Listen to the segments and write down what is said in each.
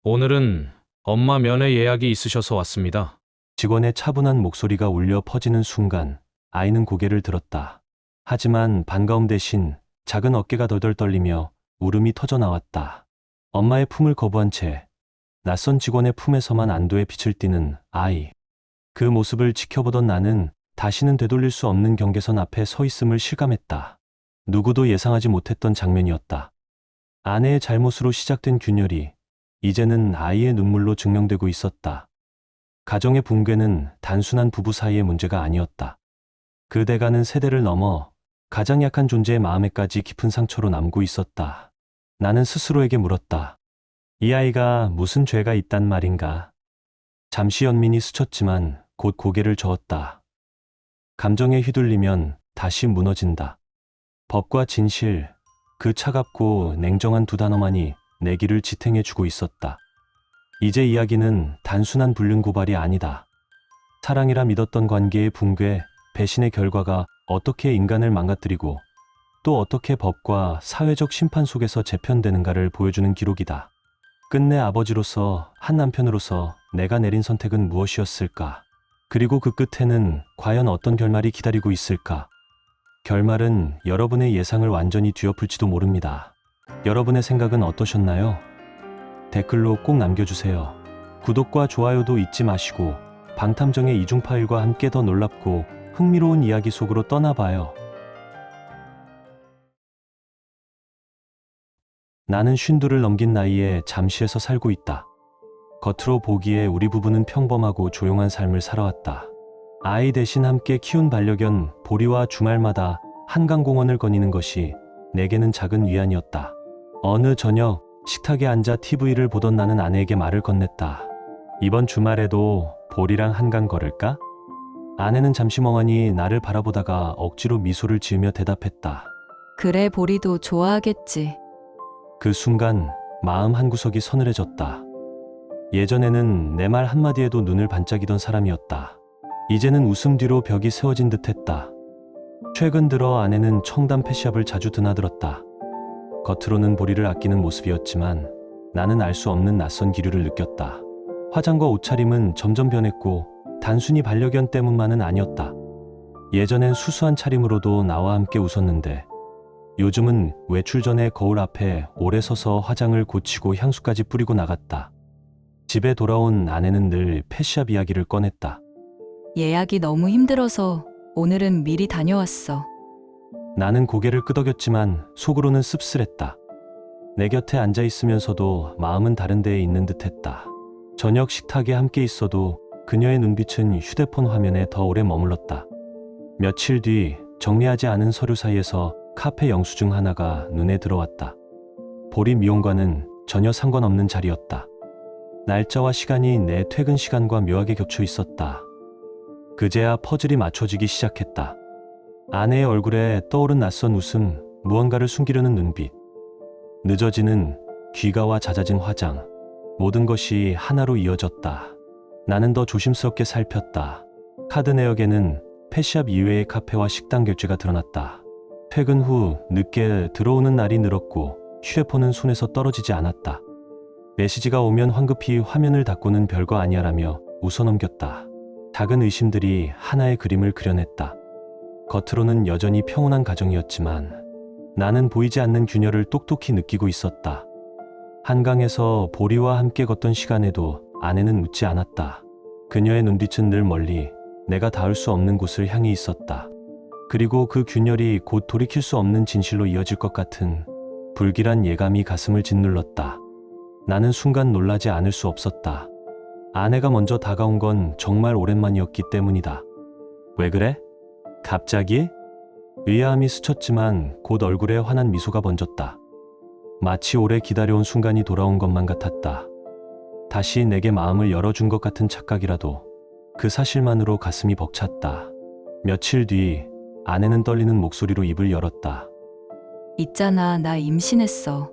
오늘은 엄마 면회 예약이 있으셔서 왔습니다. 직원의 차분한 목소리가 울려 퍼지는 순간 아이는 고개를 들었다. 하지만 반가움 대신 작은 어깨가 덜덜 떨리며 울음이 터져 나왔다. 엄마의 품을 거부한 채 낯선 직원의 품에서만 안도의 빛을 띠는 아이. 그 모습을 지켜보던 나는 다시는 되돌릴 수 없는 경계선 앞에 서 있음을 실감했다. 누구도 예상하지 못했던 장면이었다. 아내의 잘못으로 시작된 균열이 이제는 아이의 눈물로 증명되고 있었다. 가정의 붕괴는 단순한 부부 사이의 문제가 아니었다. 그 대가는 세대를 넘어 가장 약한 존재의 마음에까지 깊은 상처로 남고 있었다. 나는 스스로에게 물었다. 이 아이가 무슨 죄가 있단 말인가? 잠시 연민이 스쳤지만 곧 고개를 저었다. 감정에 휘둘리면 다시 무너진다. 법과 진실, 그 차갑고 냉정한 두 단어만이 내 길을 지탱해주고 있었다. 이제 이야기는 단순한 불륜 고발이 아니다. 사랑이라 믿었던 관계의 붕괴, 배신의 결과가 어떻게 인간을 망가뜨리고 또 어떻게 법과 사회적 심판 속에서 재편되는가를 보여주는 기록이다. 끝내 아버지로서, 한 남편으로서 내가 내린 선택은 무엇이었을까? 그리고 그 끝에는 과연 어떤 결말이 기다리고 있을까? 결말은 여러분의 예상을 완전히 뒤엎을지도 모릅니다. 여러분의 생각은 어떠셨나요? 댓글로 꼭 남겨주세요. 구독과 좋아요도 잊지 마시고 방탐정의 이중 파일과 함께 더 놀랍고 흥미로운 이야기 속으로 떠나봐요. 나는 52를 넘긴 나이에 잠시에서 살고 있다. 겉으로 보기에 우리 부부는 평범하고 조용한 삶을 살아왔다. 아이 대신 함께 키운 반려견 보리와 주말마다 한강공원을 거니는 것이 내게는 작은 위안이었다. 어느 저녁 식탁에 앉아 TV를 보던 나는 아내에게 말을 건넸다. 이번 주말에도 보리랑 한강 걸을까? 아내는 잠시 멍하니 나를 바라보다가 억지로 미소를 지으며 대답했다. 그래, 보리도 좋아하겠지. 그 순간 마음 한구석이 서늘해졌다. 예전에는 내 말 한마디에도 눈을 반짝이던 사람이었다. 이제는 웃음 뒤로 벽이 세워진 듯했다. 최근 들어 아내는 청담 펫샵을 자주 드나들었다. 겉으로는 보리를 아끼는 모습이었지만 나는 알 수 없는 낯선 기류를 느꼈다. 화장과 옷차림은 점점 변했고 단순히 반려견 때문만은 아니었다. 예전엔 수수한 차림으로도 나와 함께 웃었는데 요즘은 외출 전에 거울 앞에 오래 서서 화장을 고치고 향수까지 뿌리고 나갔다. 집에 돌아온 아내는 늘 펫샵 이야기를 꺼냈다. 예약이 너무 힘들어서 오늘은 미리 다녀왔어. 나는 고개를 끄덕였지만 속으로는 씁쓸했다. 내 곁에 앉아 있으면서도 마음은 다른 데에 있는 듯했다. 저녁 식탁에 함께 있어도 그녀의 눈빛은 휴대폰 화면에 더 오래 머물렀다. 며칠 뒤 정리하지 않은 서류 사이에서 카페 영수증 하나가 눈에 들어왔다. 보리 미용과는 전혀 상관없는 자리였다. 날짜와 시간이 내 퇴근 시간과 묘하게 겹쳐 있었다. 그제야 퍼즐이 맞춰지기 시작했다. 아내의 얼굴에 떠오른 낯선 웃음, 무언가를 숨기려는 눈빛, 늦어지는 귀가와 잦아진 화장, 모든 것이 하나로 이어졌다. 나는 더 조심스럽게 살폈다. 카드 내역에는 펫샵 이외의 카페와 식당 결제가 드러났다. 퇴근 후 늦게 들어오는 날이 늘었고 휴대폰은 손에서 떨어지지 않았다. 메시지가 오면 황급히 화면을 닫고는 별거 아니야라며 웃어넘겼다. 작은 의심들이 하나의 그림을 그려냈다. 겉으로는 여전히 평온한 가정이었지만 나는 보이지 않는 균열을 똑똑히 느끼고 있었다. 한강에서 보리와 함께 걷던 시간에도 아내는 웃지 않았다. 그녀의 눈빛은 늘 멀리 내가 닿을 수 없는 곳을 향해 있었다. 그리고 그 균열이 곧 돌이킬 수 없는 진실로 이어질 것 같은 불길한 예감이 가슴을 짓눌렀다. 나는 순간 놀라지 않을 수 없었다. 아내가 먼저 다가온 건 정말 오랜만이었기 때문이다. 왜 그래? 갑자기? 의아함이 스쳤지만 곧 얼굴에 환한 미소가 번졌다. 마치 오래 기다려온 순간이 돌아온 것만 같았다. 다시 내게 마음을 열어준 것 같은 착각이라도 그 사실만으로 가슴이 벅찼다. 며칠 뒤 아내는 떨리는 목소리로 입을 열었다. 있잖아, 나 임신했어.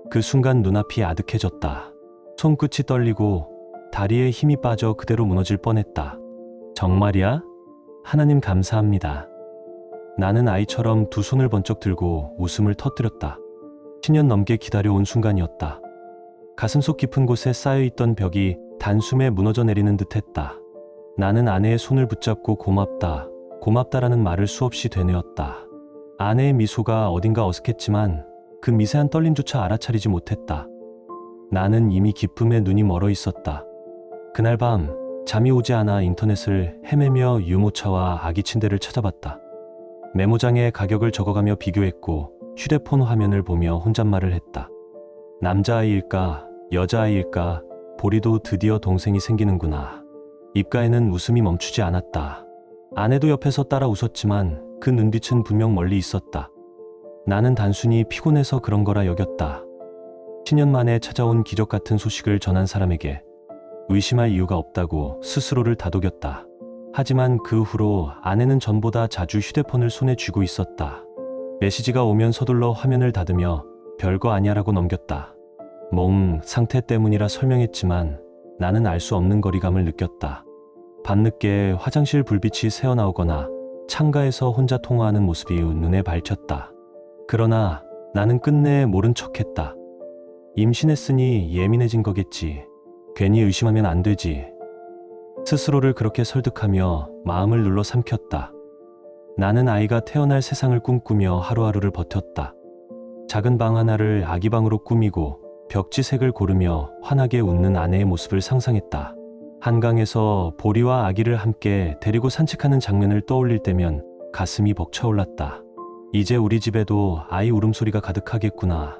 그 순간 눈앞이 아득해졌다. 손끝이 떨리고 다리에 힘이 빠져 그대로 무너질 뻔했다. 정말이야? 하나님 감사합니다. 나는 아이처럼 두 손을 번쩍 들고 웃음을 터뜨렸다. 10년 넘게 기다려온 순간이었다. 가슴속 깊은 곳에 쌓여있던 벽이 단숨에 무너져 내리는 듯했다. 나는 아내의 손을 붙잡고 고맙다, 고맙다라는 말을 수없이 되뇌었다. 아내의 미소가 어딘가 어색했지만 그 미세한 떨림조차 알아차리지 못했다. 나는 이미 기쁨에 눈이 멀어 있었다. 그날 밤 잠이 오지 않아 인터넷을 헤매며 유모차와 아기 침대를 찾아봤다. 메모장에 가격을 적어가며 비교했고 휴대폰 화면을 보며 혼잣말을 했다. 남자아이일까 여자아이일까, 보리도 드디어 동생이 생기는구나. 입가에는 웃음이 멈추지 않았다. 아내도 옆에서 따라 웃었지만 그 눈빛은 분명 멀리 있었다. 나는 단순히 피곤해서 그런 거라 여겼다. 10년 만에 찾아온 기적 같은 소식을 전한 사람에게 의심할 이유가 없다고 스스로를 다독였다. 하지만 그 후로 아내는 전보다 자주 휴대폰을 손에 쥐고 있었다. 메시지가 오면 서둘러 화면을 닫으며 별거 아니야라고 넘겼다. 몸 상태 때문이라 설명했지만 나는 알 수 없는 거리감을 느꼈다. 밤늦게 화장실 불빛이 새어나오거나 창가에서 혼자 통화하는 모습이 눈에 밝혔다. 그러나 나는 끝내 모른 척했다. 임신했으니 예민해진 거겠지. 괜히 의심하면 안 되지. 스스로를 그렇게 설득하며 마음을 눌러 삼켰다. 나는 아이가 태어날 세상을 꿈꾸며 하루하루를 버텼다. 작은 방 하나를 아기방으로 꾸미고 벽지색을 고르며 환하게 웃는 아내의 모습을 상상했다. 한강에서 보리와 아기를 함께 데리고 산책하는 장면을 떠올릴 때면 가슴이 벅차올랐다. 이제 우리 집에도 아이 울음소리가 가득하겠구나.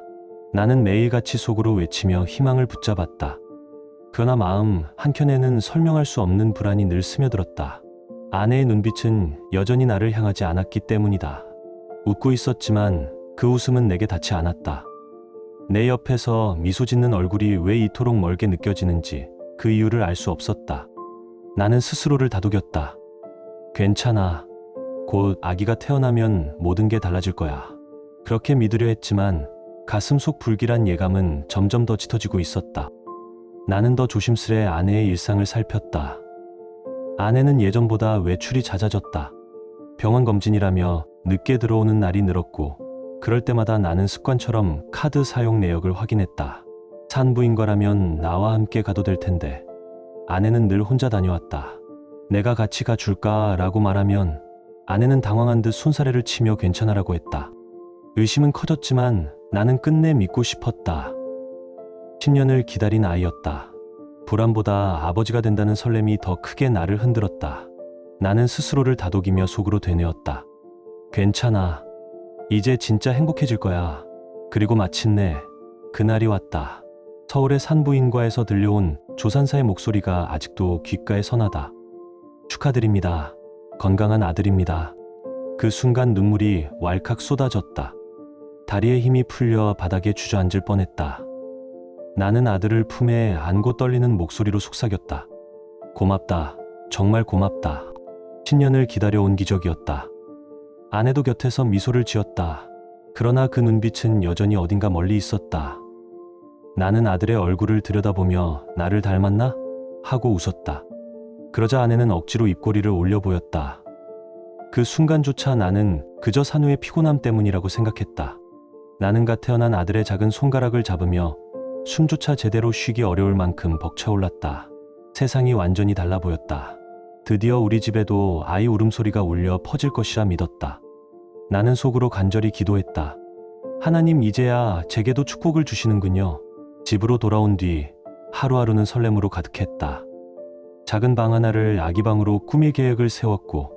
나는 매일같이 속으로 외치며 희망을 붙잡았다. 그러나 마음 한켠에는 설명할 수 없는 불안이 늘 스며들었다. 아내의 눈빛은 여전히 나를 향하지 않았기 때문이다. 웃고 있었지만 그 웃음은 내게 닿지 않았다. 내 옆에서 미소 짓는 얼굴이 왜 이토록 멀게 느껴지는지 그 이유를 알 수 없었다. 나는 스스로를 다독였다. 괜찮아. 곧 아기가 태어나면 모든 게 달라질 거야. 그렇게 믿으려 했지만 가슴 속 불길한 예감은 점점 더 짙어지고 있었다. 나는 더 조심스레 아내의 일상을 살폈다. 아내는 예전보다 외출이 잦아졌다. 병원 검진이라며 늦게 들어오는 날이 늘었고 그럴 때마다 나는 습관처럼 카드 사용 내역을 확인했다. 산부인과라면 나와 함께 가도 될 텐데 아내는 늘 혼자 다녀왔다. 내가 같이 가줄까라고 말하면 아내는 당황한 듯 손사래를 치며 괜찮아라고 했다. 의심은 커졌지만 나는 끝내 믿고 싶었다. 10년을 기다린 아이였다. 불안보다 아버지가 된다는 설렘이 더 크게 나를 흔들었다. 나는 스스로를 다독이며 속으로 되뇌었다. 괜찮아. 이제 진짜 행복해질 거야. 그리고 마침내 그날이 왔다. 서울의 산부인과에서 들려온 조산사의 목소리가 아직도 귓가에 선하다. 축하드립니다. 건강한 아들입니다. 그 순간 눈물이 왈칵 쏟아졌다. 다리에 힘이 풀려 바닥에 주저앉을 뻔했다. 나는 아들을 품에 안고 떨리는 목소리로 속삭였다. 고맙다. 정말 고맙다. 10년을 기다려온 기적이었다. 아내도 곁에서 미소를 지었다. 그러나 그 눈빛은 여전히 어딘가 멀리 있었다. 나는 아들의 얼굴을 들여다보며 나를 닮았나? 하고 웃었다. 그러자 아내는 억지로 입꼬리를 올려 보였다. 그 순간조차 나는 그저 산후의 피곤함 때문이라고 생각했다. 나는 갓 태어난 아들의 작은 손가락을 잡으며 숨조차 제대로 쉬기 어려울 만큼 벅차올랐다. 세상이 완전히 달라 보였다. 드디어 우리 집에도 아이 울음소리가 울려 퍼질 것이라 믿었다. 나는 속으로 간절히 기도했다. 하나님, 이제야 제게도 축복을 주시는군요. 집으로 돌아온 뒤 하루하루는 설렘으로 가득했다. 작은 방 하나를 아기방으로 꾸밀 계획을 세웠고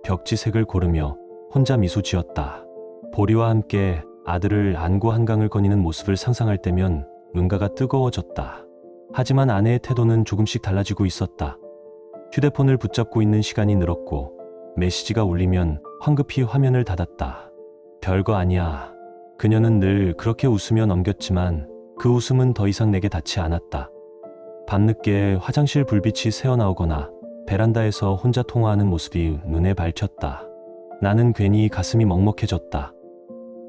벽지색을 고르며 혼자 미소 지었다. 보리와 함께 아들을 안고 한강을 거니는 모습을 상상할 때면 눈가가 뜨거워졌다. 하지만 아내의 태도는 조금씩 달라지고 있었다. 휴대폰을 붙잡고 있는 시간이 늘었고 메시지가 울리면 황급히 화면을 닫았다. 별거 아니야. 그녀는 늘 그렇게 웃으며 넘겼지만 그 웃음은 더 이상 내게 닿지 않았다. 밤늦게 화장실 불빛이 새어나오거나 베란다에서 혼자 통화하는 모습이 눈에 밝혔다. 나는 괜히 가슴이 먹먹해졌다.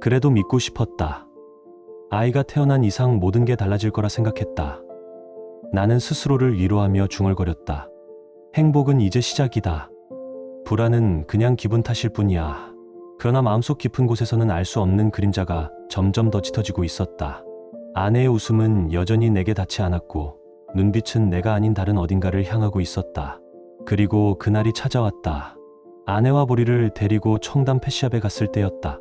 그래도 믿고 싶었다. 아이가 태어난 이상 모든 게 달라질 거라 생각했다. 나는 스스로를 위로하며 중얼거렸다. 행복은 이제 시작이다. 불안은 그냥 기분 탓일 뿐이야. 그러나 마음속 깊은 곳에서는 알 수 없는 그림자가 점점 더 짙어지고 있었다. 아내의 웃음은 여전히 내게 닿지 않았고 눈빛은 내가 아닌 다른 어딘가를 향하고 있었다. 그리고 그날이 찾아왔다. 아내와 보리를 데리고 청담 펫샵에 갔을 때였다.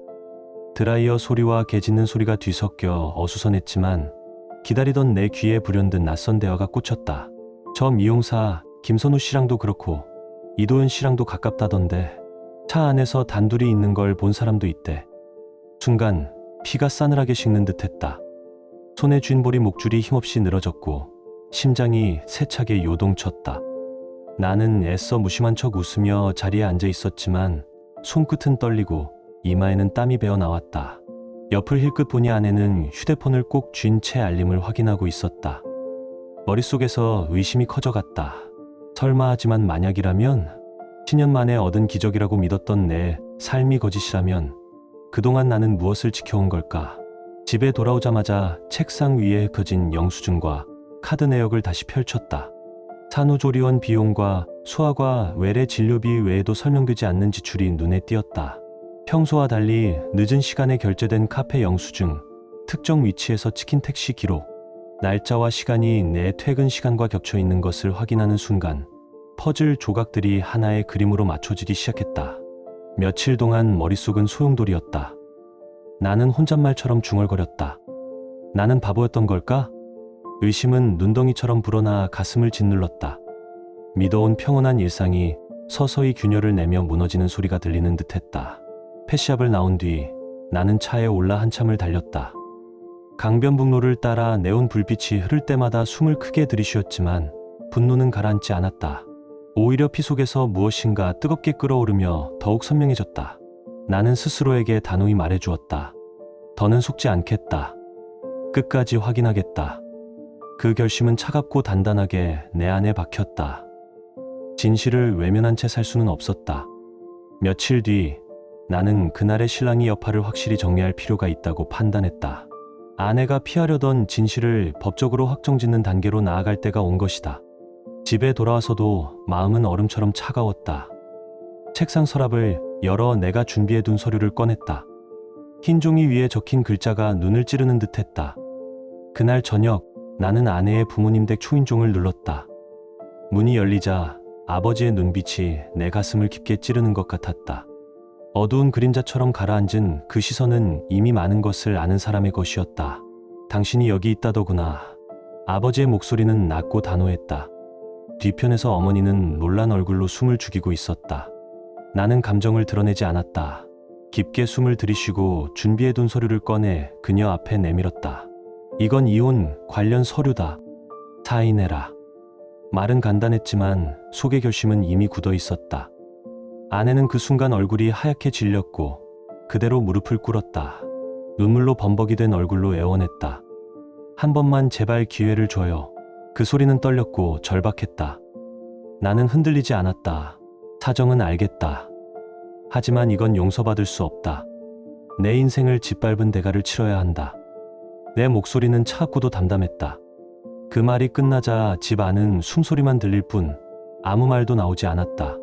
드라이어 소리와 개 짖는 소리가 뒤섞여 어수선했지만 기다리던 내 귀에 불현듯 낯선 대화가 꽂혔다. 저 미용사 김선우 씨랑도 그렇고 이도현 씨랑도 가깝다던데 차 안에서 단둘이 있는 걸 본 사람도 있대. 순간 피가 싸늘하게 식는 듯했다. 손에 쥔 보리 목줄이 힘없이 늘어졌고 심장이 세차게 요동쳤다. 나는 애써 무심한 척 웃으며 자리에 앉아 있었지만 손끝은 떨리고 이마에는 땀이 배어 나왔다. 옆을 힐끗 보니 아내는 휴대폰을 꼭 쥔 채 알림을 확인하고 있었다. 머릿속에서 의심이 커져갔다. 설마 하지만 만약이라면 10년 만에 얻은 기적이라고 믿었던 내 삶이 거짓이라면 그동안 나는 무엇을 지켜온 걸까? 집에 돌아오자마자 책상 위에 흩어진 영수증과 카드 내역을 다시 펼쳤다. 산후조리원 비용과 소아과 외래 진료비 외에도 설명되지 않는 지출이 눈에 띄었다. 평소와 달리 늦은 시간에 결제된 카페 영수증, 특정 위치에서 찍힌 택시 기록, 날짜와 시간이 내 퇴근 시간과 겹쳐 있는 것을 확인하는 순간 퍼즐 조각들이 하나의 그림으로 맞춰지기 시작했다. 며칠 동안 머릿속은 소용돌이였다. 나는 혼잣말처럼 중얼거렸다. 나는 바보였던 걸까? 의심은 눈덩이처럼 불어나 가슴을 짓눌렀다. 믿어온 평온한 일상이 서서히 균열을 내며 무너지는 소리가 들리는 듯했다. 펫샵을 나온 뒤 나는 차에 올라 한참을 달렸다. 강변북로를 따라 네온 불빛이 흐를 때마다 숨을 크게 들이쉬었지만 분노는 가라앉지 않았다. 오히려 피 속에서 무엇인가 뜨겁게 끓어오르며 더욱 선명해졌다. 나는 스스로에게 단호히 말해주었다. 더는 속지 않겠다. 끝까지 확인하겠다. 그 결심은 차갑고 단단하게 내 안에 박혔다. 진실을 외면한 채 살 수는 없었다. 며칠 뒤 나는 그날의 신랑이 여파를 확실히 정리할 필요가 있다고 판단했다. 아내가 피하려던 진실을 법적으로 확정짓는 단계로 나아갈 때가 온 것이다. 집에 돌아와서도 마음은 얼음처럼 차가웠다. 책상 서랍을 열어 내가 준비해둔 서류를 꺼냈다. 흰 종이 위에 적힌 글자가 눈을 찌르는 듯했다. 그날 저녁 나는 아내의 부모님 댁 초인종을 눌렀다. 문이 열리자 아버지의 눈빛이 내 가슴을 깊게 찌르는 것 같았다. 어두운 그림자처럼 가라앉은 그 시선은 이미 많은 것을 아는 사람의 것이었다. 당신이 여기 있다더구나. 아버지의 목소리는 낮고 단호했다. 뒤편에서 어머니는 놀란 얼굴로 숨을 죽이고 있었다. 나는 감정을 드러내지 않았다. 깊게 숨을 들이쉬고 준비해둔 서류를 꺼내 그녀 앞에 내밀었다. 이건 이혼 관련 서류다. 사인해라. 말은 간단했지만 속의 결심은 이미 굳어 있었다. 아내는 그 순간 얼굴이 하얗게 질렸고 그대로 무릎을 꿇었다. 눈물로 범벅이 된 얼굴로 애원했다. 한 번만 제발 기회를 줘요. 그 소리는 떨렸고 절박했다. 나는 흔들리지 않았다. 사정은 알겠다. 하지만 이건 용서받을 수 없다. 내 인생을 짓밟은 대가를 치러야 한다. 내 목소리는 차갑고도 담담했다. 그 말이 끝나자 집 안은 숨소리만 들릴 뿐 아무 말도 나오지 않았다.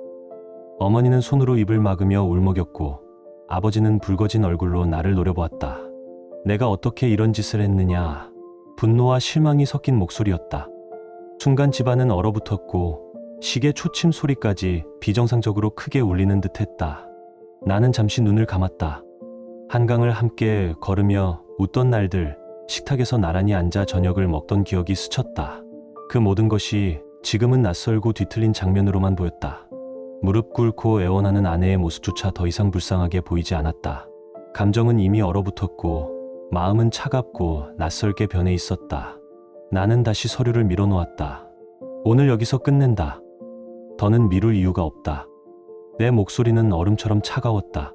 어머니는 손으로 입을 막으며 울먹였고 아버지는 붉어진 얼굴로 나를 노려보았다. 내가 어떻게 이런 짓을 했느냐. 분노와 실망이 섞인 목소리였다. 순간 집안은 얼어붙었고 시계 초침 소리까지 비정상적으로 크게 울리는 듯했다. 나는 잠시 눈을 감았다. 한강을 함께 걸으며 웃던 날들, 식탁에서 나란히 앉아 저녁을 먹던 기억이 스쳤다. 그 모든 것이 지금은 낯설고 뒤틀린 장면으로만 보였다. 무릎 꿇고 애원하는 아내의 모습조차 더 이상 불쌍하게 보이지 않았다. 감정은 이미 얼어붙었고 마음은 차갑고 낯설게 변해 있었다. 나는 다시 서류를 밀어놓았다. 오늘 여기서 끝낸다. 더는 미룰 이유가 없다. 내 목소리는 얼음처럼 차가웠다.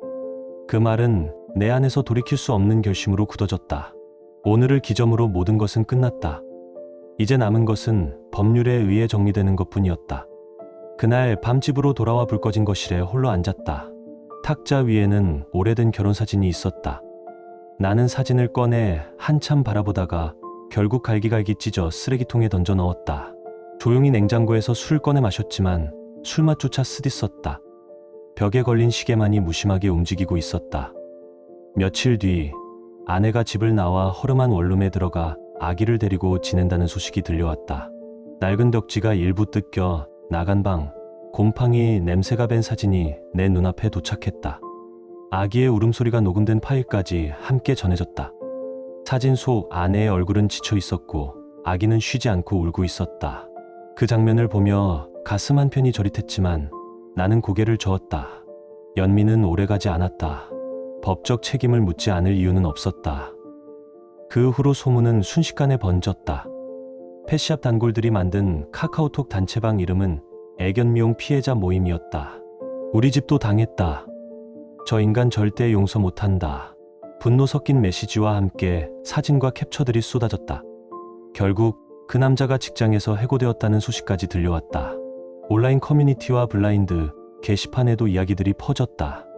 그 말은 내 안에서 돌이킬 수 없는 결심으로 굳어졌다. 오늘을 기점으로 모든 것은 끝났다. 이제 남은 것은 법률에 의해 정리되는 것뿐이었다. 그날 밤 집으로 돌아와 불 꺼진 거실에 홀로 앉았다. 탁자 위에는 오래된 결혼사진이 있었다. 나는 사진을 꺼내 한참 바라보다가 결국 갈기갈기 찢어 쓰레기통에 던져 넣었다. 조용히 냉장고에서 술을 꺼내 마셨지만 술맛조차 쓰디썼다. 벽에 걸린 시계만이 무심하게 움직이고 있었다. 며칠 뒤 아내가 집을 나와 허름한 원룸에 들어가 아기를 데리고 지낸다는 소식이 들려왔다. 낡은 벽지가 일부 뜯겨 나간 방, 곰팡이 냄새가 밴 사진이 내 눈앞에 도착했다. 아기의 울음소리가 녹음된 파일까지 함께 전해졌다. 사진 속 아내의 얼굴은 지쳐 있었고 아기는 쉬지 않고 울고 있었다. 그 장면을 보며 가슴 한편이 저릿했지만 나는 고개를 저었다. 연민은 오래가지 않았다. 법적 책임을 묻지 않을 이유는 없었다. 그 후로 소문은 순식간에 번졌다. 펫샵 단골들이 만든 카카오톡 단체방 이름은 애견 미용 피해자 모임이었다. 우리 집도 당했다. 저 인간 절대 용서 못한다. 분노 섞인 메시지와 함께 사진과 캡처들이 쏟아졌다. 결국 그 남자가 직장에서 해고되었다는 소식까지 들려왔다. 온라인 커뮤니티와 블라인드, 게시판에도 이야기들이 퍼졌다.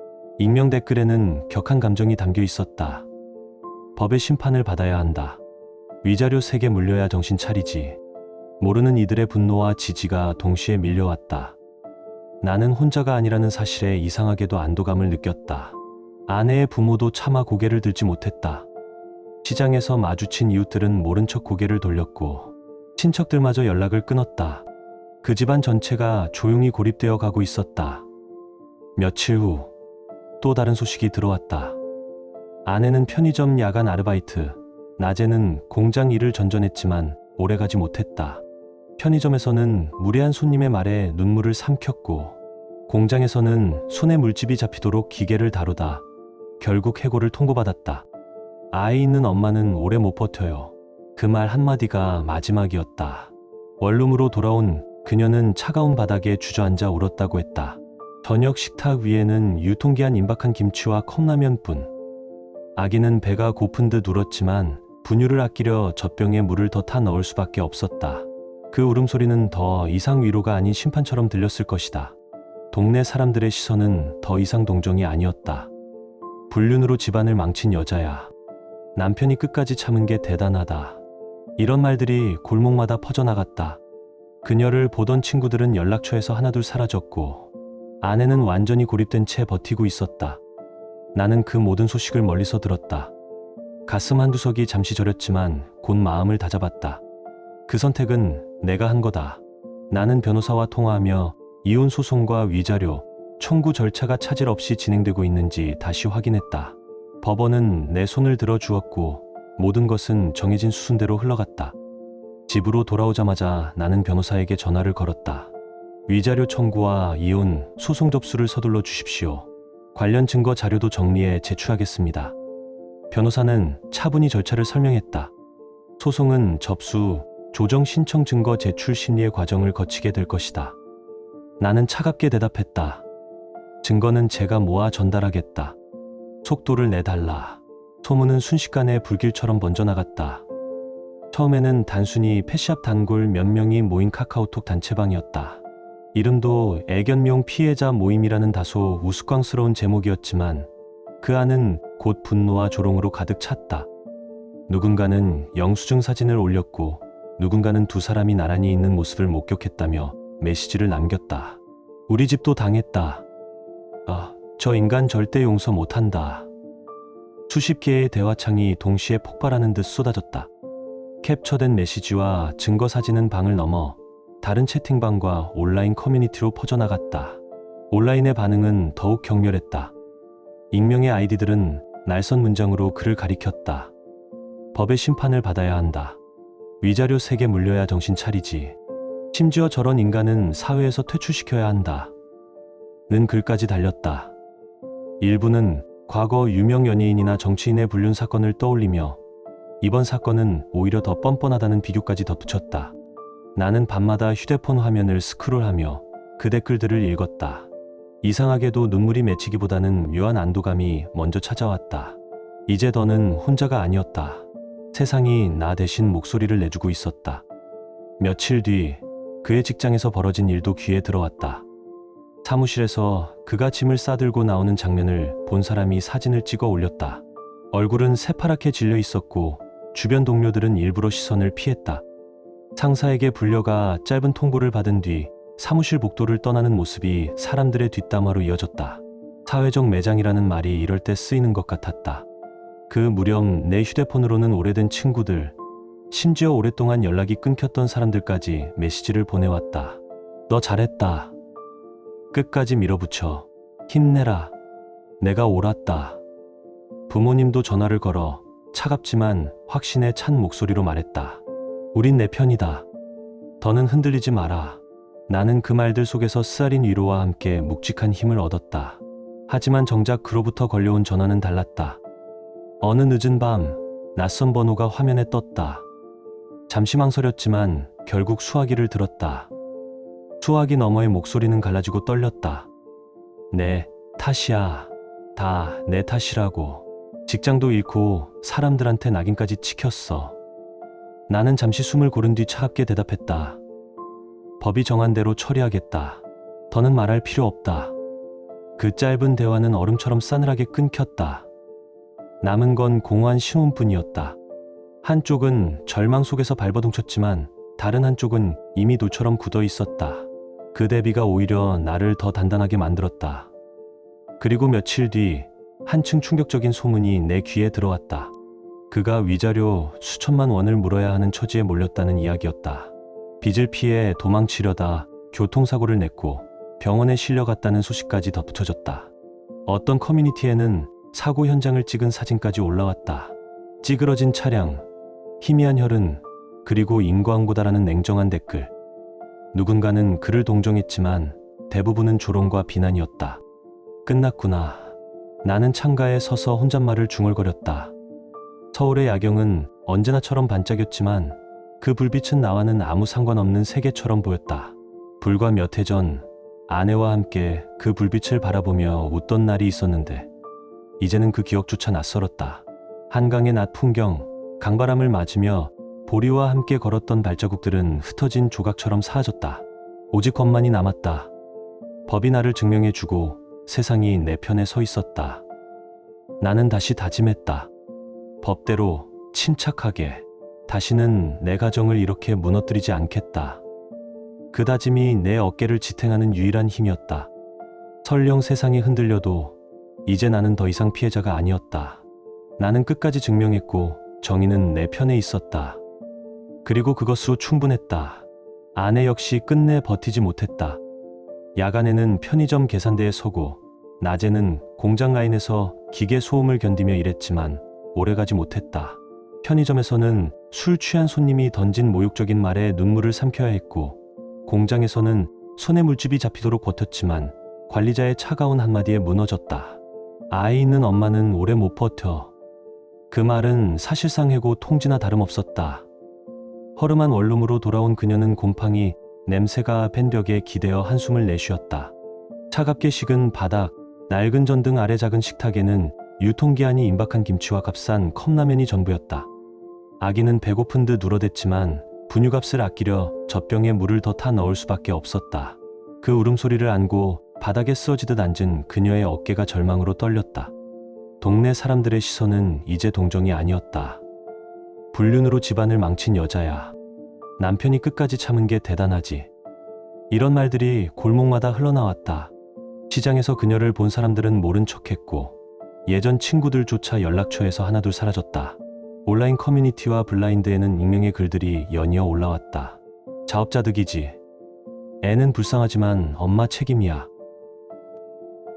익명 댓글에는 격한 감정이 담겨 있었다. 법의 심판을 받아야 한다. 위자료 세게 물려야 정신 차리지. 모르는 이들의 분노와 지지가 동시에 밀려왔다. 나는 혼자가 아니라는 사실에 이상하게도 안도감을 느꼈다. 아내의 부모도 차마 고개를 들지 못했다. 시장에서 마주친 이웃들은 모른 척 고개를 돌렸고 친척들마저 연락을 끊었다. 그 집안 전체가 조용히 고립되어 가고 있었다. 며칠 후 또 다른 소식이 들어왔다. 아내는 편의점 야간 아르바이트, 낮에는 공장 일을 전전했지만 오래가지 못했다. 편의점에서는 무례한 손님의 말에 눈물을 삼켰고 공장에서는 손에 물집이 잡히도록 기계를 다루다 결국 해고를 통보받았다. 아이 있는 엄마는 오래 못 버텨요. 그 말 한마디가 마지막이었다. 원룸으로 돌아온 그녀는 차가운 바닥에 주저앉아 울었다고 했다. 저녁 식탁 위에는 유통기한 임박한 김치와 컵라면뿐. 아기는 배가 고픈 듯 울었지만 분유를 아끼려 젖병에 물을 더 타 넣을 수밖에 없었다. 그 울음소리는 더 이상 위로가 아닌 심판처럼 들렸을 것이다. 동네 사람들의 시선은 더 이상 동정이 아니었다. 불륜으로 집안을 망친 여자야. 남편이 끝까지 참은 게 대단하다. 이런 말들이 골목마다 퍼져나갔다. 그녀를 보던 친구들은 연락처에서 하나둘 사라졌고 아내는 완전히 고립된 채 버티고 있었다. 나는 그 모든 소식을 멀리서 들었다. 가슴 한두석이 잠시 저렸지만 곧 마음을 다잡았다. 그 선택은 내가 한 거다. 나는 변호사와 통화하며 이혼 소송과 위자료, 청구 절차가 차질 없이 진행되고 있는지 다시 확인했다. 법원은 내 손을 들어주었고 모든 것은 정해진 수순대로 흘러갔다. 집으로 돌아오자마자 나는 변호사에게 전화를 걸었다. 위자료 청구와 이혼, 소송 접수를 서둘러 주십시오. 관련 증거 자료도 정리해 제출하겠습니다. 변호사는 차분히 절차를 설명했다. 소송은 접수, 조정 신청 증거 제출 심리의 과정을 거치게 될 것이다. 나는 차갑게 대답했다. 증거는 제가 모아 전달하겠다. 속도를 내달라. 소문은 순식간에 불길처럼 번져나갔다. 처음에는 단순히 펫샵 단골 몇 명이 모인 카카오톡 단체방이었다. 이름도 애견미용 피해자 모임이라는 다소 우스꽝스러운 제목이었지만 그 안은 곧 분노와 조롱으로 가득 찼다. 누군가는 영수증 사진을 올렸고 누군가는 두 사람이 나란히 있는 모습을 목격했다며 메시지를 남겼다. 우리 집도 당했다. 저 인간 절대 용서 못한다. 수십 개의 대화창이 동시에 폭발하는 듯 쏟아졌다. 캡처된 메시지와 증거 사진은 방을 넘어 다른 채팅방과 온라인 커뮤니티로 퍼져나갔다. 온라인의 반응은 더욱 격렬했다. 익명의 아이디들은 날선 문장으로 그를 가리켰다. 법의 심판을 받아야 한다. 위자료 세게 물려야 정신 차리지. 심지어 저런 인간은 사회에서 퇴출시켜야 한다. 는 글까지 달렸다. 일부는 과거 유명 연예인이나 정치인의 불륜 사건을 떠올리며 이번 사건은 오히려 더 뻔뻔하다는 비교까지 덧붙였다. 나는 밤마다 휴대폰 화면을 스크롤하며 그 댓글들을 읽었다. 이상하게도 눈물이 맺히기보다는 묘한 안도감이 먼저 찾아왔다. 이제 너는 혼자가 아니었다. 세상이 나 대신 목소리를 내주고 있었다. 며칠 뒤 그의 직장에서 벌어진 일도 귀에 들어왔다. 사무실에서 그가 짐을 싸들고 나오는 장면을 본 사람이 사진을 찍어 올렸다. 얼굴은 새파랗게 질려 있었고 주변 동료들은 일부러 시선을 피했다. 상사에게 불려가 짧은 통보를 받은 뒤 사무실 복도를 떠나는 모습이 사람들의 뒷담화로 이어졌다. 사회적 매장이라는 말이 이럴 때 쓰이는 것 같았다. 그 무렵 내 휴대폰으로는 오래된 친구들, 심지어 오랫동안 연락이 끊겼던 사람들까지 메시지를 보내왔다. 너 잘했다. 끝까지 밀어붙여. 힘내라. 내가 옳았다. 부모님도 전화를 걸어 차갑지만 확신에 찬 목소리로 말했다. 우린 내 편이다. 더는 흔들리지 마라. 나는 그 말들 속에서 쓰라린 위로와 함께 묵직한 힘을 얻었다. 하지만 정작 그로부터 걸려온 전화는 달랐다. 어느 늦은 밤 낯선 번호가 화면에 떴다. 잠시 망설였지만 결국 수화기를 들었다. 수화기 너머의 목소리는 갈라지고 떨렸다. 내 탓이야. 다 내 탓이라고. 직장도 잃고 사람들한테 낙인까지 찍혔어. 나는 잠시 숨을 고른 뒤 차갑게 대답했다. 법이 정한 대로 처리하겠다. 더는 말할 필요 없다. 그 짧은 대화는 얼음처럼 싸늘하게 끊겼다. 남은 건 공허한 신음뿐이었다. 한쪽은 절망 속에서 발버둥쳤지만 다른 한쪽은 이미 돌처럼 굳어 있었다. 그 대비가 오히려 나를 더 단단하게 만들었다. 그리고 며칠 뒤 한층 충격적인 소문이 내 귀에 들어왔다. 그가 위자료 수천만 원을 물어야 하는 처지에 몰렸다는 이야기였다. 빚을 피해 도망치려다 교통사고를 냈고 병원에 실려갔다는 소식까지 덧붙여졌다. 어떤 커뮤니티에는 사고 현장을 찍은 사진까지 올라왔다. 찌그러진 차량, 희미한 혈흔, 그리고 인과응보다라는 냉정한 댓글. 누군가는 그를 동정했지만 대부분은 조롱과 비난이었다. 끝났구나. 나는 창가에 서서 혼잣말을 중얼거렸다. 서울의 야경은 언제나처럼 반짝였지만 그 불빛은 나와는 아무 상관없는 세계처럼 보였다. 불과 몇 해 전 아내와 함께 그 불빛을 바라보며 웃던 날이 있었는데 이제는 그 기억조차 낯설었다. 한강의 낮 풍경, 강바람을 맞으며 보리와 함께 걸었던 발자국들은 흩어진 조각처럼 사라졌다. 오직 것만이 남았다. 법이 나를 증명해주고 세상이 내 편에 서 있었다. 나는 다시 다짐했다. 법대로 침착하게 다시는 내 가정을 이렇게 무너뜨리지 않겠다. 그 다짐이 내 어깨를 지탱하는 유일한 힘이었다. 설령 세상이 흔들려도 이제 나는 더 이상 피해자가 아니었다. 나는 끝까지 증명했고 정의는 내 편에 있었다. 그리고 그것으로 충분했다. 아내 역시 끝내 버티지 못했다. 야간에는 편의점 계산대에 서고 낮에는 공장 라인에서 기계 소음을 견디며 일했지만 오래가지 못했다. 편의점에서는 술 취한 손님이 던진 모욕적인 말에 눈물을 삼켜야 했고 공장에서는 손에 물집이 잡히도록 버텼지만 관리자의 차가운 한마디에 무너졌다. 아이 있는 엄마는 오래 못 버텨. 그 말은 사실상 해고 통지나 다름없었다. 허름한 원룸으로 돌아온 그녀는 곰팡이 냄새가 밴 벽에 기대어 한숨을 내쉬었다. 차갑게 식은 바닥, 낡은 전등 아래 작은 식탁에는 유통기한이 임박한 김치와 값싼 컵라면이 전부였다. 아기는 배고픈 듯 울어댔지만 분유값을 아끼려 젖병에 물을 더 타 넣을 수밖에 없었다. 그 울음소리를 안고 바닥에 쓰러지듯 앉은 그녀의 어깨가 절망으로 떨렸다. 동네 사람들의 시선은 이제 동정이 아니었다. 불륜으로 집안을 망친 여자야. 남편이 끝까지 참은 게 대단하지. 이런 말들이 골목마다 흘러나왔다. 시장에서 그녀를 본 사람들은 모른 척했고 예전 친구들조차 연락처에서 하나둘 사라졌다. 온라인 커뮤니티와 블라인드에는 익명의 글들이 연이어 올라왔다. 자업자득이지. 애는 불쌍하지만 엄마 책임이야.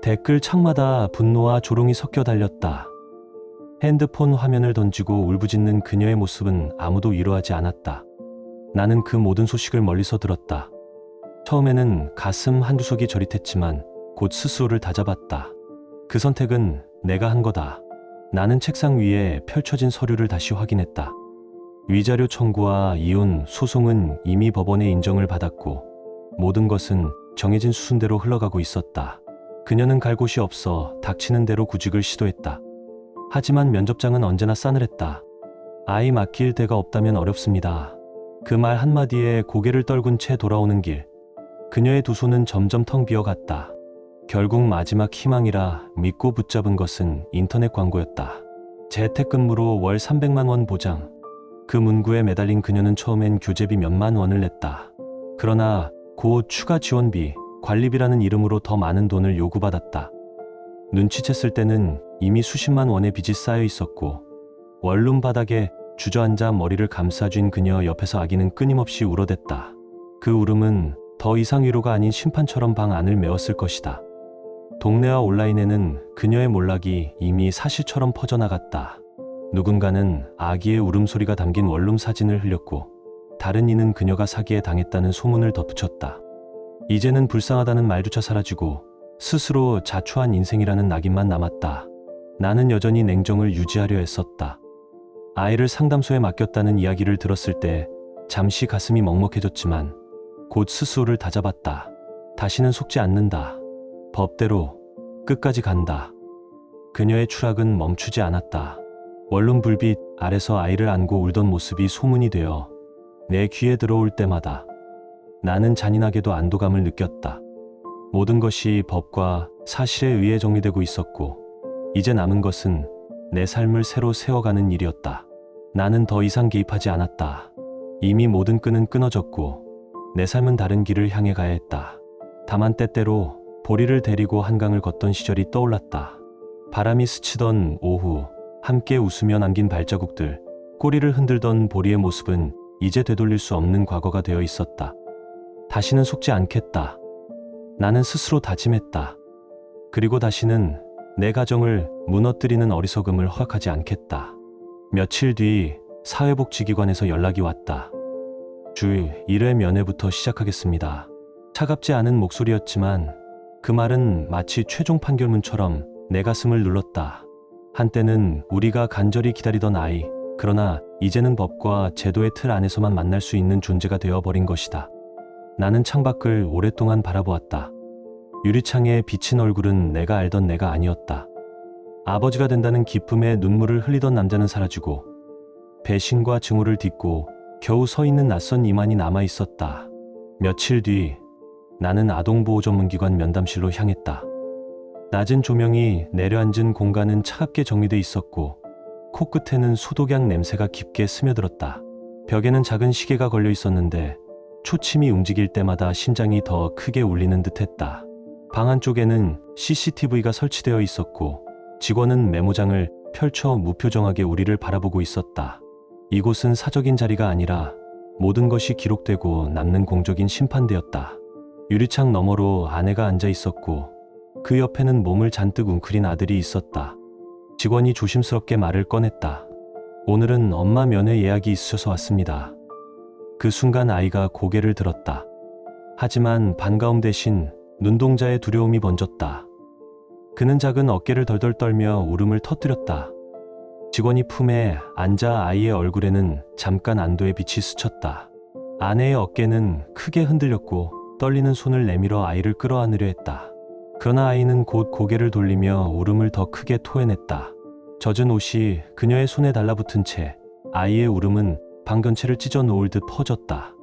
댓글 창마다 분노와 조롱이 섞여 달렸다. 핸드폰 화면을 던지고 울부짖는 그녀의 모습은 아무도 위로하지 않았다. 나는 그 모든 소식을 멀리서 들었다. 처음에는 가슴 한두 석이 저릿했지만 곧 스스로를 다잡았다. 그 선택은 내가 한 거다. 나는 책상 위에 펼쳐진 서류를 다시 확인했다. 위자료 청구와 이혼, 소송은 이미 법원의 인정을 받았고 모든 것은 정해진 수순대로 흘러가고 있었다. 그녀는 갈 곳이 없어 닥치는 대로 구직을 시도했다. 하지만 면접장은 언제나 싸늘했다. 아이 맡길 데가 없다면 어렵습니다. 그 말 한마디에 고개를 떨군 채 돌아오는 길. 그녀의 두 손은 점점 텅 비어갔다. 결국 마지막 희망이라 믿고 붙잡은 것은 인터넷 광고였다. 재택근무로 월 300만 원 보장. 그 문구에 매달린 그녀는 처음엔 교재비 몇만 원을 냈다. 그러나 곧 추가 지원비, 관리비라는 이름으로 더 많은 돈을 요구받았다. 눈치챘을 때는 이미 수십만 원의 빚이 쌓여 있었고 원룸 바닥에 주저앉아 머리를 감싸쥔 그녀 옆에서 아기는 끊임없이 울어댔다. 그 울음은 더 이상 위로가 아닌 심판처럼 방 안을 메웠을 것이다. 동네와 온라인에는 그녀의 몰락이 이미 사실처럼 퍼져나갔다. 누군가는 아기의 울음소리가 담긴 원룸 사진을 흘렸고 다른 이는 그녀가 사기에 당했다는 소문을 덧붙였다. 이제는 불쌍하다는 말조차 사라지고 스스로 자초한 인생이라는 낙인만 남았다. 나는 여전히 냉정을 유지하려 했었다. 아이를 상담소에 맡겼다는 이야기를 들었을 때 잠시 가슴이 먹먹해졌지만 곧 스스로를 다잡았다. 다시는 속지 않는다. 법대로 끝까지 간다. 그녀의 추락은 멈추지 않았다. 원룸 불빛 아래서 아이를 안고 울던 모습이 소문이 되어 내 귀에 들어올 때마다 나는 잔인하게도 안도감을 느꼈다. 모든 것이 법과 사실에 의해 정리되고 있었고 이제 남은 것은 내 삶을 새로 세워가는 일이었다. 나는 더 이상 개입하지 않았다. 이미 모든 끈은 끊어졌고 내 삶은 다른 길을 향해 가야 했다. 다만 때때로 보리를 데리고 한강을 걷던 시절이 떠올랐다. 바람이 스치던 오후, 함께 웃으며 남긴 발자국들, 꼬리를 흔들던 보리의 모습은 이제 되돌릴 수 없는 과거가 되어 있었다. 다시는 속지 않겠다. 나는 스스로 다짐했다. 그리고 다시는 내 가정을 무너뜨리는 어리석음을 허락하지 않겠다. 며칠 뒤 사회복지기관에서 연락이 왔다. 주 1회 면회부터 시작하겠습니다. 차갑지 않은 목소리였지만 그 말은 마치 최종 판결문처럼 내 가슴을 눌렀다. 한때는 우리가 간절히 기다리던 아이, 그러나 이제는 법과 제도의 틀 안에서만 만날 수 있는 존재가 되어버린 것이다. 나는 창밖을 오랫동안 바라보았다. 유리창에 비친 얼굴은 내가 알던 내가 아니었다. 아버지가 된다는 기쁨에 눈물을 흘리던 남자는 사라지고 배신과 증오를 딛고 겨우 서 있는 낯선 이만이 남아 있었다. 며칠 뒤 나는 아동보호전문기관 면담실로 향했다. 낮은 조명이 내려앉은 공간은 차갑게 정리돼 있었고 코끝에는 소독약 냄새가 깊게 스며들었다. 벽에는 작은 시계가 걸려 있었는데 초침이 움직일 때마다 심장이 더 크게 울리는 듯했다. 방 안쪽에는 CCTV가 설치되어 있었고 직원은 메모장을 펼쳐 무표정하게 우리를 바라보고 있었다. 이곳은 사적인 자리가 아니라 모든 것이 기록되고 남는 공적인 심판대였다. 유리창 너머로 아내가 앉아 있었고 그 옆에는 몸을 잔뜩 웅크린 아들이 있었다. 직원이 조심스럽게 말을 꺼냈다. 오늘은 엄마 면회 예약이 있으셔서 왔습니다. 그 순간 아이가 고개를 들었다. 하지만 반가움 대신 눈동자에 두려움이 번졌다. 그는 작은 어깨를 덜덜 떨며 울음을 터뜨렸다. 직원이 품에 앉아 아이의 얼굴에는 잠깐 안도의 빛이 스쳤다. 아내의 어깨는 크게 흔들렸고 떨리는 손을 내밀어 아이를 끌어안으려 했다. 그러나 아이는 곧 고개를 돌리며 울음을 더 크게 토해냈다. 젖은 옷이 그녀의 손에 달라붙은 채 아이의 울음은 방 전체를 찢어 놓을 듯 퍼졌다.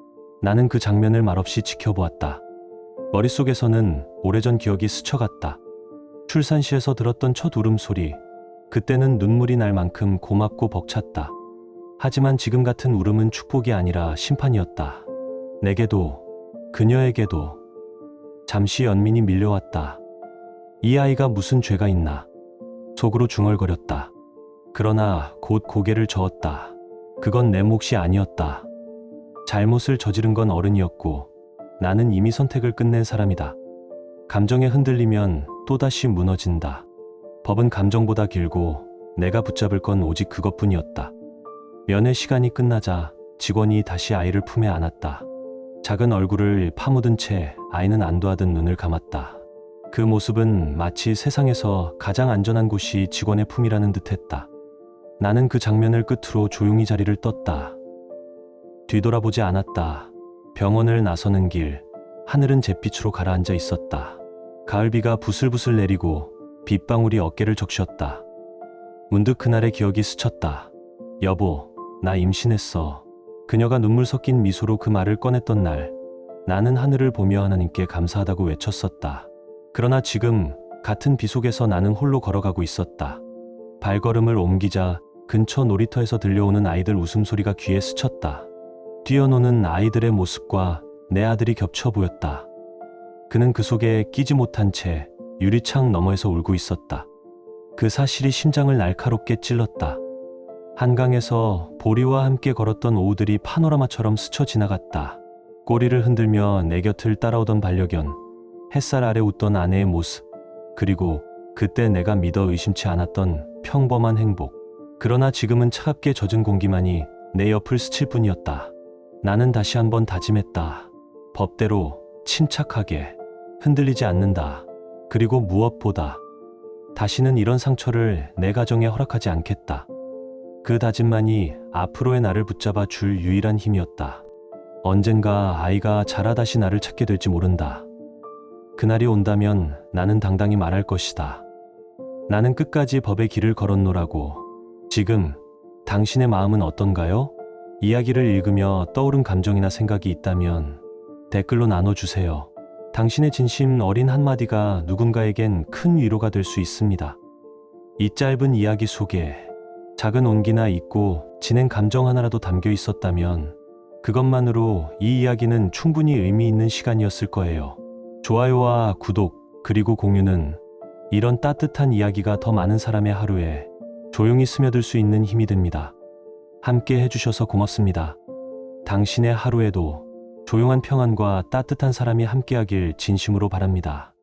나는 그 장면을 말없이 지켜보았다. 머릿속에서는 오래전 기억이 스쳐갔다. 출산시에서 들었던 첫 울음소리, 그때는 눈물이 날 만큼 고맙고 벅찼다. 하지만 지금 같은 울음은 축복이 아니라 심판이었다. 내게도 그녀에게도 잠시 연민이 밀려왔다. 이 아이가 무슨 죄가 있나? 속으로 중얼거렸다. 그러나 곧 고개를 저었다. 그건 내 몫이 아니었다. 잘못을 저지른 건 어른이었고 나는 이미 선택을 끝낸 사람이다. 감정에 흔들리면 또다시 무너진다. 법은 감정보다 길고 내가 붙잡을 건 오직 그것뿐이었다. 면회 시간이 끝나자 직원이 다시 아이를 품에 안았다. 작은 얼굴을 파묻은 채 아이는 안도하듯 눈을 감았다. 그 모습은 마치 세상에서 가장 안전한 곳이 직원의 품이라는 듯했다. 나는 그 장면을 끝으로 조용히 자리를 떴다. 뒤돌아보지 않았다. 병원을 나서는 길, 하늘은 잿빛으로 가라앉아 있었다. 가을비가 부슬부슬 내리고 빗방울이 어깨를 적셨다. 문득 그날의 기억이 스쳤다. 여보, 나 임신했어. 그녀가 눈물 섞인 미소로 그 말을 꺼냈던 날, 나는 하늘을 보며 하나님께 감사하다고 외쳤었다. 그러나 지금 같은 비 속에서 나는 홀로 걸어가고 있었다. 발걸음을 옮기자 근처 놀이터에서 들려오는 아이들 웃음소리가 귀에 스쳤다. 뛰어노는 아이들의 모습과 내 아들이 겹쳐 보였다. 그는 그 속에 끼지 못한 채 유리창 너머에서 울고 있었다. 그 사실이 심장을 날카롭게 찔렀다. 한강에서 보리와 함께 걸었던 오후들이 파노라마처럼 스쳐 지나갔다. 꼬리를 흔들며 내 곁을 따라오던 반려견, 햇살 아래 웃던 아내의 모습, 그리고 그때 내가 믿어 의심치 않았던 평범한 행복. 그러나 지금은 차갑게 젖은 공기만이 내 옆을 스칠 뿐이었다. 나는 다시 한번 다짐했다. 법대로 침착하게 흔들리지 않는다. 그리고 무엇보다 다시는 이런 상처를 내 가정에 허락하지 않겠다. 그 다짐만이 앞으로의 나를 붙잡아 줄 유일한 힘이었다. 언젠가 아이가 자라 다시 나를 찾게 될지 모른다. 그날이 온다면 나는 당당히 말할 것이다. 나는 끝까지 법의 길을 걸었노라고. 지금 당신의 마음은 어떤가요? 이야기를 읽으며 떠오른 감정이나 생각이 있다면 댓글로 나눠주세요. 당신의 진심 어린 한마디가 누군가에겐 큰 위로가 될 수 있습니다. 이 짧은 이야기 속에 작은 온기나 잊고 지낸 감정 하나라도 담겨 있었다면 그것만으로 이 이야기는 충분히 의미 있는 시간이었을 거예요. 좋아요와 구독 그리고 공유는 이런 따뜻한 이야기가 더 많은 사람의 하루에 조용히 스며들 수 있는 힘이 됩니다. 함께 해주셔서 고맙습니다. 당신의 하루에도 조용한 평안과 따뜻한 사람이 함께하길 진심으로 바랍니다.